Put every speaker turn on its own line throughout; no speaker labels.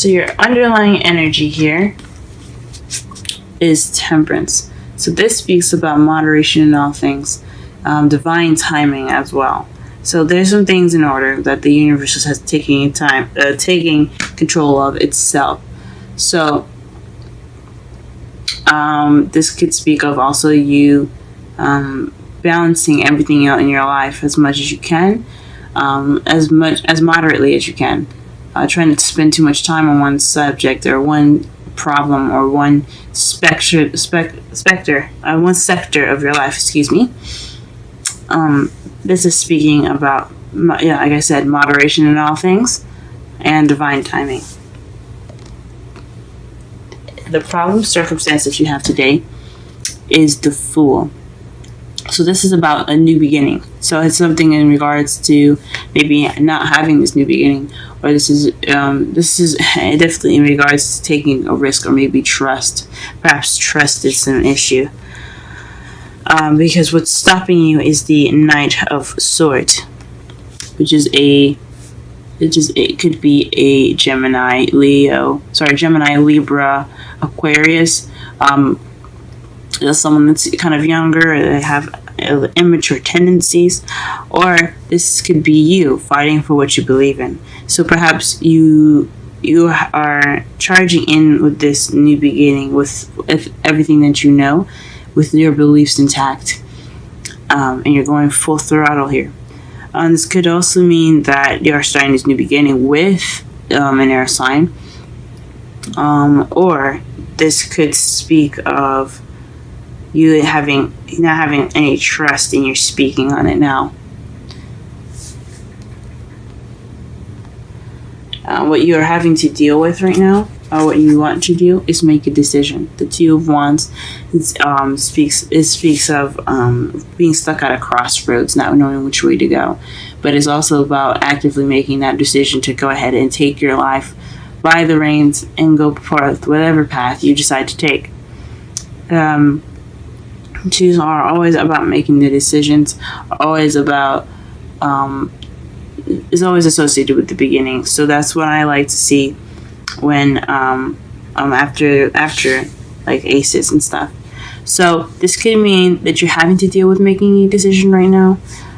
So your underlying energy here is temperance. So this speaks about moderation in all things, divine timing as well. So there's some things in order that the universe has taking control of itself. So this could speak of also you balancing everything out in your life as much as you can, as moderately as you can. Trying not to spend too much time on one subject or one problem or one one sector of your life. Excuse me. This is speaking about, like I said, moderation in all things and divine timing. The problem circumstance that you have today is the Fool. So this is about a new beginning. So it's something in regards to maybe not having this new beginning, or this is definitely in regards to taking a risk, or maybe trust. Perhaps trust is an issue. Because what's stopping you is the Knight of Swords, it could be a Gemini, Libra, Aquarius. Someone that's kind of younger, or they have immature tendencies, or this could be you fighting for what you believe in. So perhaps you are charging in with this new beginning with everything that you know, with your beliefs intact, and you're going full throttle here. This could also mean that you're starting this new beginning with an air sign, or this could speak of you not having any trust in your speaking on it now. What you are having to deal with right now, or what you want to do, is make a decision. The Two of Wands speaks of being stuck at a crossroads, not knowing which way to go. But it's also about actively making that decision to go ahead and take your life by the reins and go forth whatever path you decide to take. Twos are always about making the decisions, always about is always associated with the beginning. So that's what I like to see when after like aces and stuff. So this could mean that you're having to deal with making a decision right now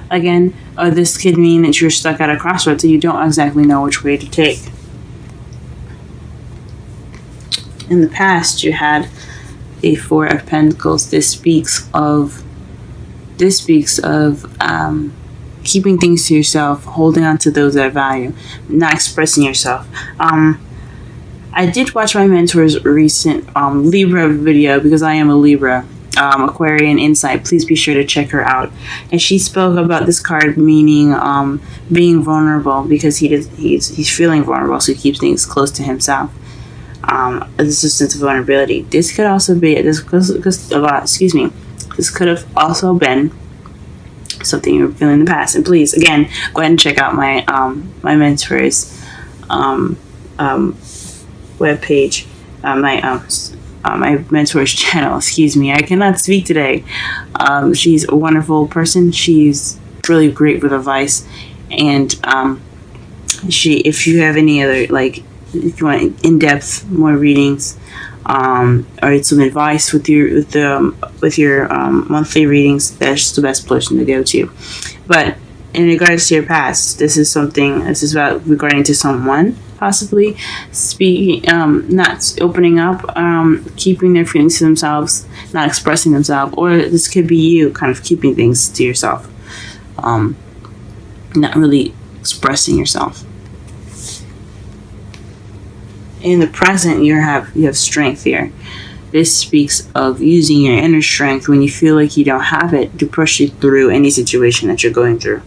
again, or this could mean that you're stuck at a crossroads and you don't exactly know which way to take. In the past, you had a Four of Pentacles. This speaks of keeping things to yourself, holding on to those that value, not expressing yourself. I did watch my mentor's recent Libra video, because I am a Libra, Aquarian Insight. Please be sure to check her out. And she spoke about this card meaning being vulnerable, because he's feeling vulnerable, so he keeps things close to himself. This is a sense of vulnerability. This could also be this could have also been something you were feeling in the past. And please, again, go ahead and check out my my mentor's webpage, my mentor's channel. Excuse me, I cannot speak today. She's a wonderful person. She's really great with advice, and if you have any other, like, if you want in-depth more readings, or some advice with your monthly readings, that's the best person to go to. But in regards to your past, this is about regarding to someone, possibly speaking, not opening up, keeping their feelings to themselves, not expressing themselves, or this could be you kind of keeping things to yourself, not really expressing yourself. In the present, you have strength here. This speaks of using your inner strength when you feel like you don't have it, to push you through any situation that you're going through.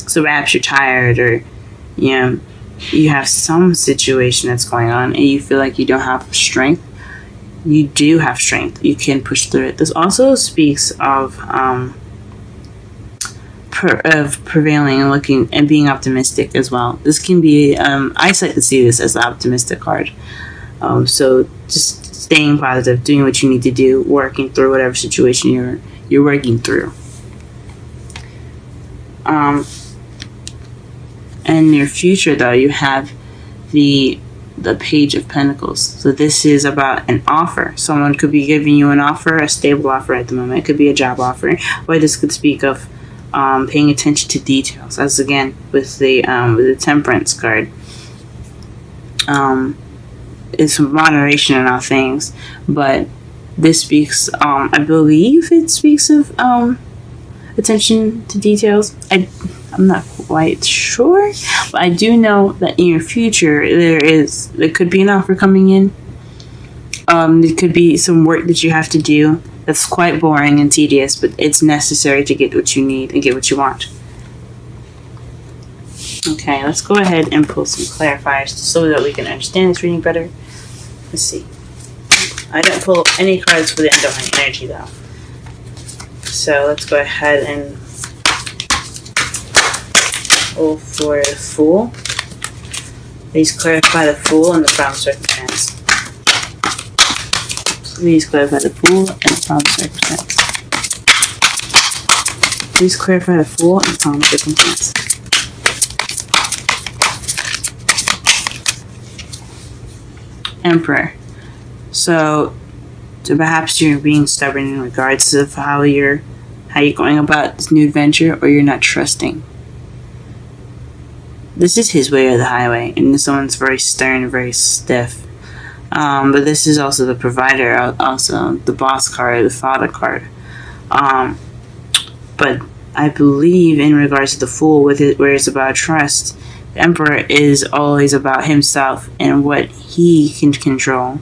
So perhaps you're tired, or you have some situation that's going on and you feel like you don't have strength. You do have strength. You can push through it. This also speaks of prevailing and looking and being optimistic as well. This can be, I like to see this as the optimistic card. So just staying positive, doing what you need to do, working through whatever situation you're working through. In your future, though, you have the the Page of Pentacles. So this is about an offer. Someone could be giving you an offer, a stable offer at the moment. It could be a job offer, or this could speak of paying attention to details. As again with the Temperance card, it's moderation in all things, but this speaks. I believe it speaks of attention to details. I'm not quite sure, but I do know that in your future there could be an offer coming in. It could be some work that you have to do that's quite boring and tedious, but it's necessary to get what you need and get what you want. Okay, let's go ahead and pull some clarifiers so that we can understand this reading better. Let's see. I didn't pull any cards for the underlying energy though. So let's go ahead and pull for the Fool. Please clarify the Fool and the problem circumstance. Please clarify the Fool and the problem circumstance. Please clarify the Fool and the problem circumstance. Emperor. So perhaps you're being stubborn in regards of how you're going about this new adventure, or you're not trusting. This is his way or the highway, and this one's very stern, very stiff. But this is also the provider, also the boss card, the father card. But I believe in regards to the Fool, with it, where it's about trust, the Emperor is always about himself and what he can control.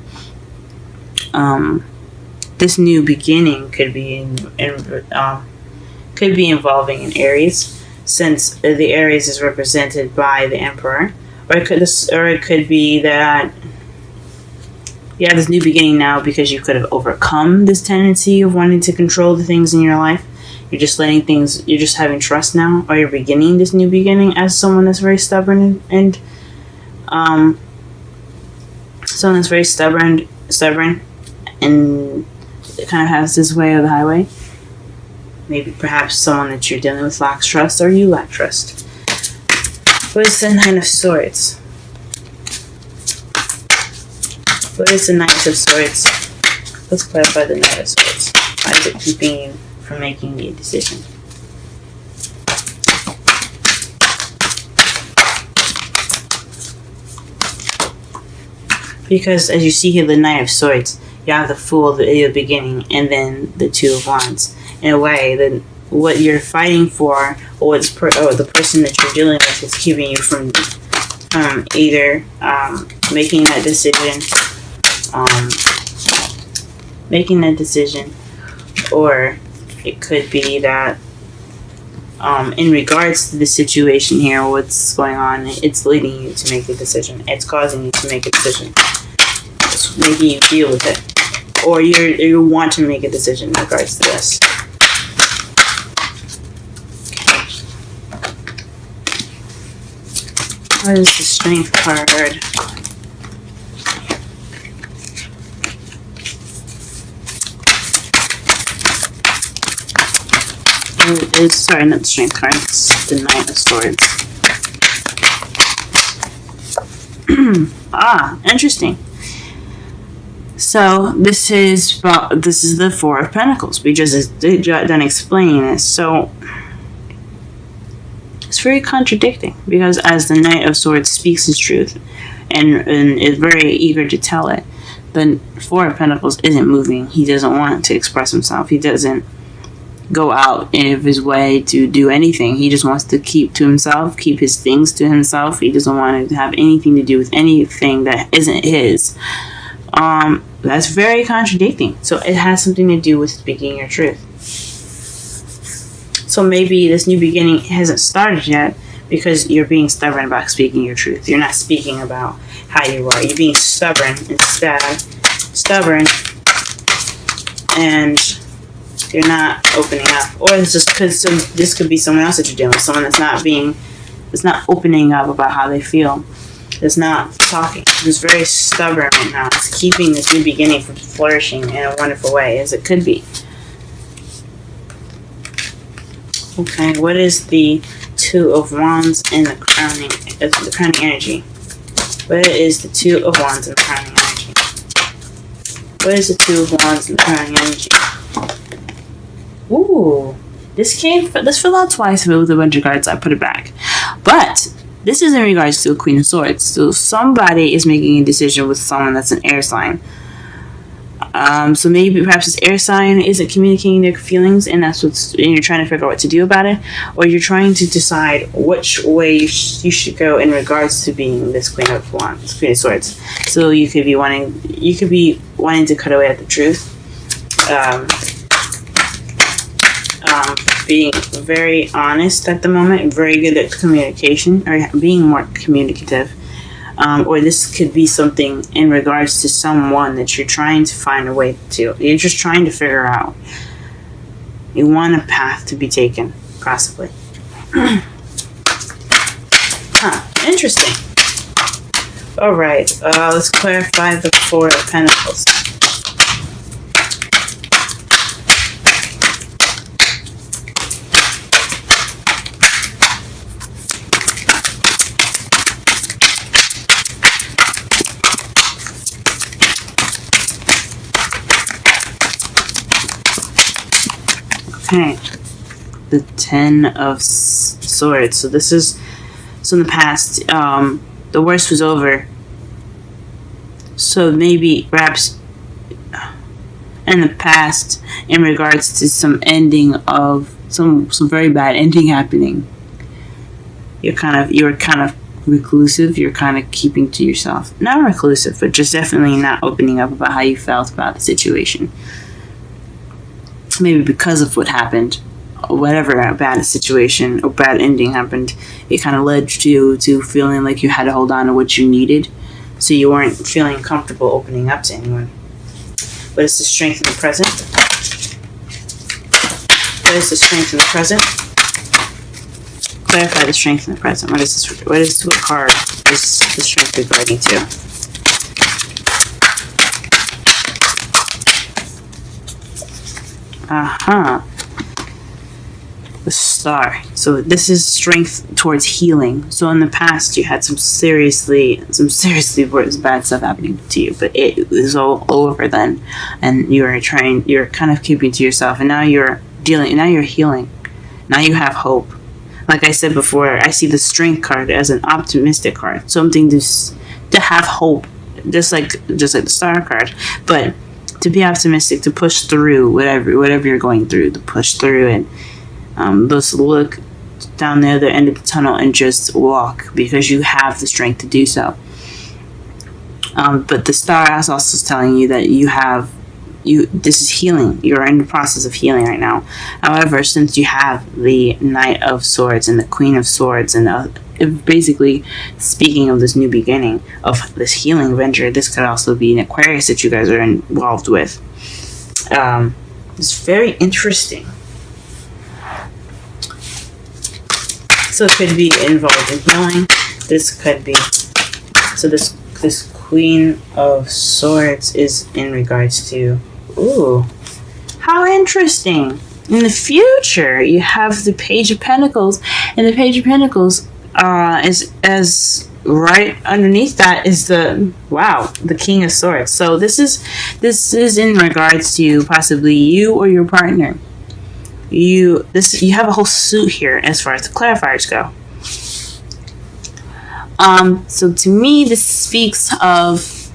This new beginning could be involving an Aries, since the Aries is represented by the Emperor, or it could be that you have this new beginning now because you could have overcome this tendency of wanting to control the things in your life. You're just you're just having trust now, or you're beginning this new beginning as someone that's very stubborn and someone that's very stubborn, and it kind of has this way or the highway. Maybe perhaps someone that you're dealing with lacks trust, or you lack trust. What is the Nine of Swords? What is the Knight of Swords? Let's clarify the Knight of Swords. Why is it keeping you from making the decision? Because as you see here, the Knight of Swords, you have the Fool at the beginning, and then the Two of Wands. In a way, then what you're fighting for, or the person that you're dealing with, is keeping you from either making that decision, or it could be that in regards to the situation here, what's going on, it's leading you to make a decision. It's causing you to make a decision. It's making you deal with it, or you want to make a decision in regards to this. What is the Strength card? Sorry, not the Strength card. It's the Knight of Swords. Interesting. So this is the Four of Pentacles. We just done explaining this. So it's very contradicting, because as the Knight of Swords speaks his truth and is very eager to tell it, the Four of Pentacles isn't moving. He doesn't want to express himself. He doesn't go out of his way to do anything. He just wants to keep to himself, keep his things to himself. He doesn't want to have anything to do with anything that isn't his. That's very contradicting. So it has something to do with speaking your truth. So maybe this new beginning hasn't started yet because you're being stubborn about speaking your truth. You're not speaking about how you are. You're being stubborn instead. Stubborn, and you're not opening up. Or this could be someone else that you're dealing with. Someone that's not opening up about how they feel. That's not talking. It's very stubborn right now. It's keeping this new beginning from flourishing in a wonderful way, as it could be. Okay, what is the Two of Wands and the crowning energy? What is the Two of Wands in the crowning energy? What is the Two of Wands in the crowning energy? Ooh. This fell out twice with a bunch of cards. I put it back. But this is in regards to a Queen of Swords. So somebody is making a decision with someone that's an air sign. So maybe perhaps this air sign isn't communicating their feelings, and you're trying to figure out what to do about it, or you're trying to decide which way you should go in regards to being this Queen of Wands, Queen of Swords. So you could be wanting to cut away at the truth, being very honest at the moment, very good at communication, or being more communicative. Or this could be something in regards to someone that you're trying to find a way to. You're just trying to figure out. You want a path to be taken, possibly. Interesting. Alright, let's clarify the Four of Pentacles. Okay, the Ten of Swords. So in the past, the worst was over. So maybe, perhaps, in the past, in regards to some ending of some very bad ending happening, you're kind of reclusive. You're kind of keeping to yourself. Not reclusive, but just definitely not opening up about how you felt about the situation. Maybe because of what happened, or whatever bad situation or bad ending happened, it kind of led you to feeling like you had to hold on to what you needed, so you weren't feeling comfortable opening up to anyone. What is the strength in the present? What is the strength in the present? Clarify the strength in the present. What card is the strength regarding to? The Star. So this is strength towards healing. So in the past you had some seriously bad stuff happening to you, but it was all over then, and you're kind of keeping to yourself, and now you're healing. Now you have hope. Like I said before, I see the Strength card as an optimistic card, something to have hope, just like the Star card, but to be optimistic, to push through whatever you're going through, to push through it. Just look down the other end of the tunnel and just walk, because you have the strength to do so. But the Star is also telling you that this is healing. You're in the process of healing right now. However, since you have the Knight of Swords and the Queen of Swords, and basically speaking of this new beginning, of this healing venture, this could also be an Aquarius that you guys are involved with. It's very interesting. So it could be involved in healing. This could be. So this Queen of Swords is in regards to. Ooh, how interesting! In the future, you have the Page of Pentacles, and the Page of Pentacles is as right underneath that is the King of Swords. So this is in regards to possibly you or your partner. You have a whole suit here as far as the clarifiers go. So to me, this speaks of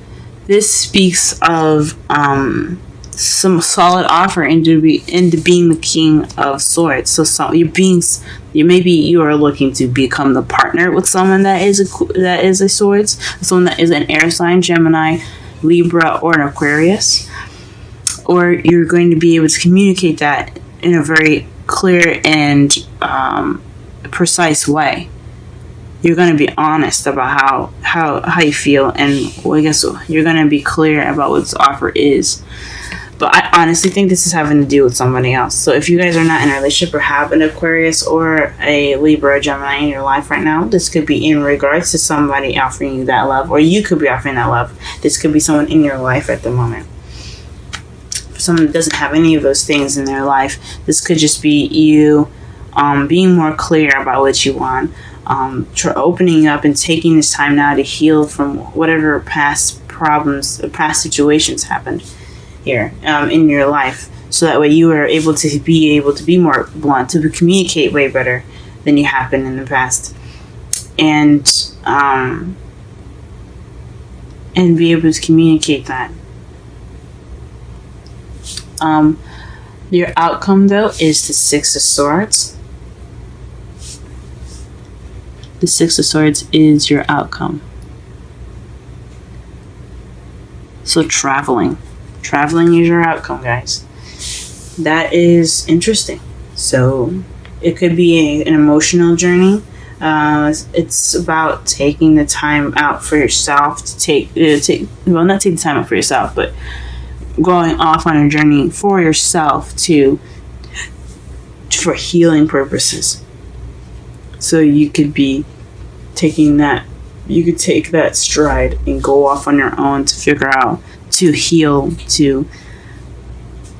some solid offer into being the King of Swords. So maybe you are looking to become the partner with someone that is a Swords, someone that is an air sign, Gemini, Libra, or an Aquarius, or you're going to be able to communicate that in a very clear and precise way. You're going to be honest about how you feel, and I guess you're going to be clear about what this offer is. But I honestly think this is having to do with somebody else. So if you guys are not in a relationship or have an Aquarius or a Libra or Gemini in your life right now, this could be in regards to somebody offering you that love, or you could be offering that love. This could be someone in your life at the moment. For someone that doesn't have any of those things in their life, this could just be you being more clear about what you want. opening up and taking this time now to heal from whatever past problems, past situations happened here in your life, so that way you are able to be more blunt, to communicate way better than you have been in the past, and be able to communicate that. Your outcome, though, is the Six of Swords. The Six of Swords is your outcome. So traveling is your outcome, guys. That is interesting. So it could be an emotional journey. It's about taking the time out for yourself to not take the time out for yourself, but going off on a journey for yourself for healing purposes. So you could be taking that, you could take that stride and go off on your own to figure out, to heal, to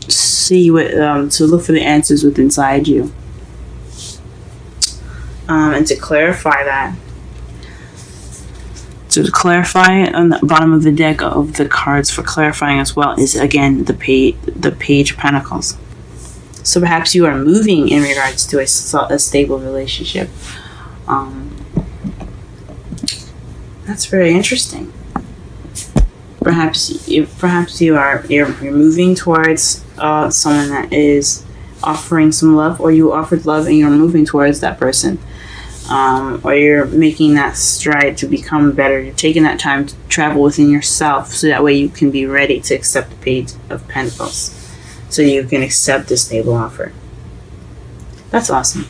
see what, to look for the answers within inside you. And to clarify that, on the bottom of the deck of the cards for clarifying as well is, again, the Page of Pentacles. So perhaps you are moving in regards to a stable relationship. That's very interesting. Perhaps you're moving towards someone that is offering some love, or you offered love and you're moving towards that person. Or you're making that stride to become better. You're taking that time to travel within yourself, so that way you can be ready to accept the Page of Pentacles, so you can accept this stable offer. That's awesome.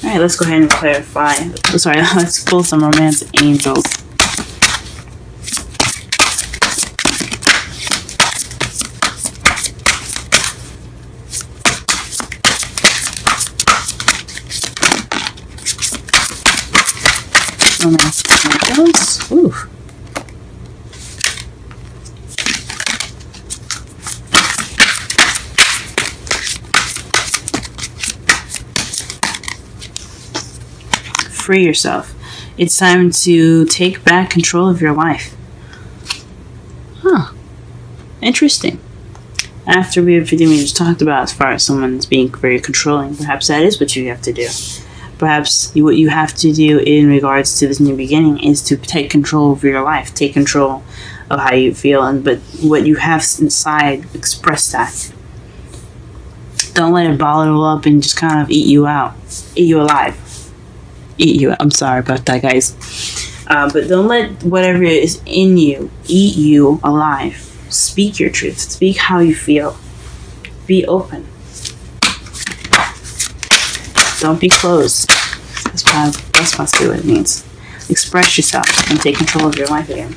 All right, let's go ahead and clarify. Let's pull some romance angels. Romance angels. Ooh. Free yourself. It's time to take back control of your life. Huh. Interesting. After everything we just talked about as far as someone's being very controlling, perhaps that is what you have to do. Perhaps what you have to do in regards to this new beginning is to take control of your life. Take control of how you feel, but what you have inside, express that. Don't let it bottle up and just kind of eat you alive. I'm sorry about that, guys. But don't let whatever is in you eat you alive. Speak your truth. Speak how you feel. Be open. Don't be closed. That's possibly what it means. Express yourself and take control of your life again.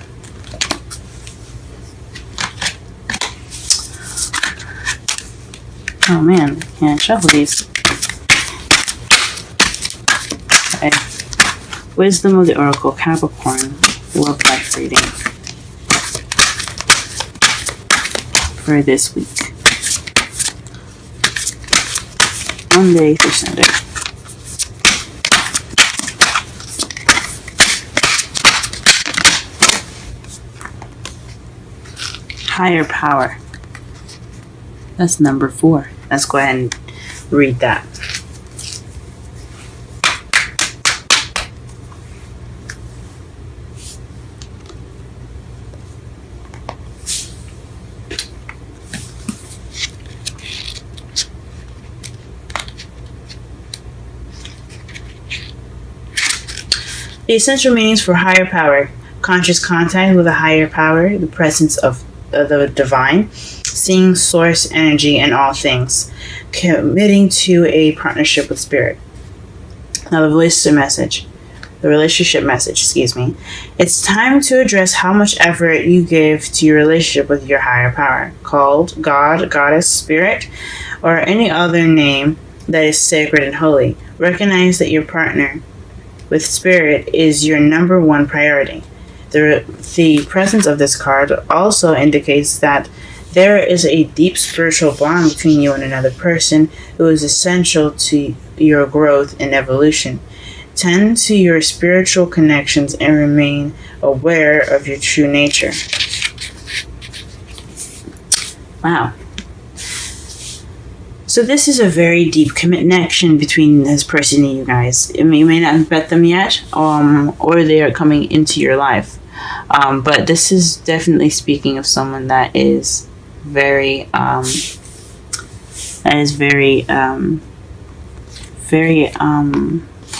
Oh man, can't shuffle these. Okay. Wisdom of the Oracle, Capricorn, love life reading for this week. Monday through Sunday. Higher power. That's number 4. Let's go ahead and read that. The essential meanings for higher power: conscious contact with a higher power, the presence of the divine, seeing source energy in all things, committing to a partnership with spirit. Now the relationship message, It's time to address how much effort you give to your relationship with your higher power, called God, Goddess, Spirit, or any other name that is sacred and holy. Recognize that your partner with spirit is your number 1 priority. The presence of this card also indicates that there is a deep spiritual bond between you and another person who is essential to your growth and evolution. Tend to your spiritual connections and remain aware of your true nature. Wow. So this is a very deep connection between this person and you guys. I mean, you may not have met them yet, or they are coming into your life. But this is definitely speaking of someone that is very,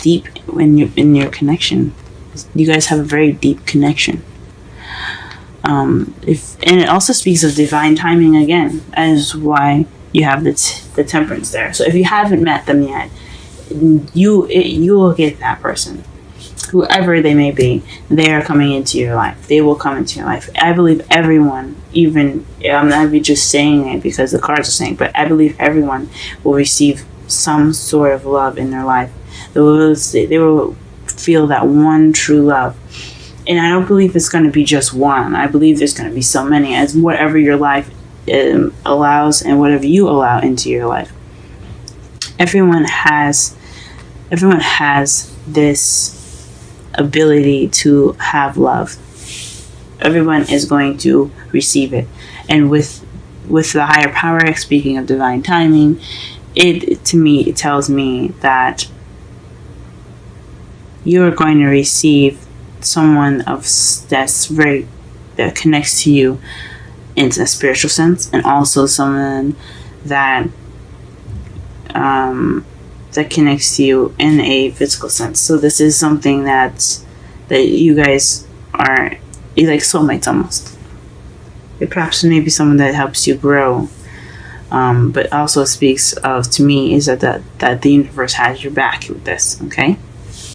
deep in your connection. You guys have a very deep connection. And it also speaks of divine timing again, as why you have the temperance there. So if you haven't met them yet, you will get that person, whoever they may be. They are coming into your life. They will come into your life. I believe everyone, even I'm not just saying it because the cards are saying, but I believe everyone will receive some sort of love in their life. They will feel that one true love. And I don't believe it's going to be just one. I believe there's going to be so many, as whatever your life allows and whatever you allow into your life. Everyone has this ability to have love. Everyone is going to receive it. And with the higher power, speaking of divine timing, it tells me that you're going to receive someone that connects to you in a spiritual sense, and also someone that connects to you in a physical sense. So this is something that you guys are like soulmates almost. It perhaps maybe someone that helps you grow, but also speaks of, to me, is that the universe has your back with this. Okay.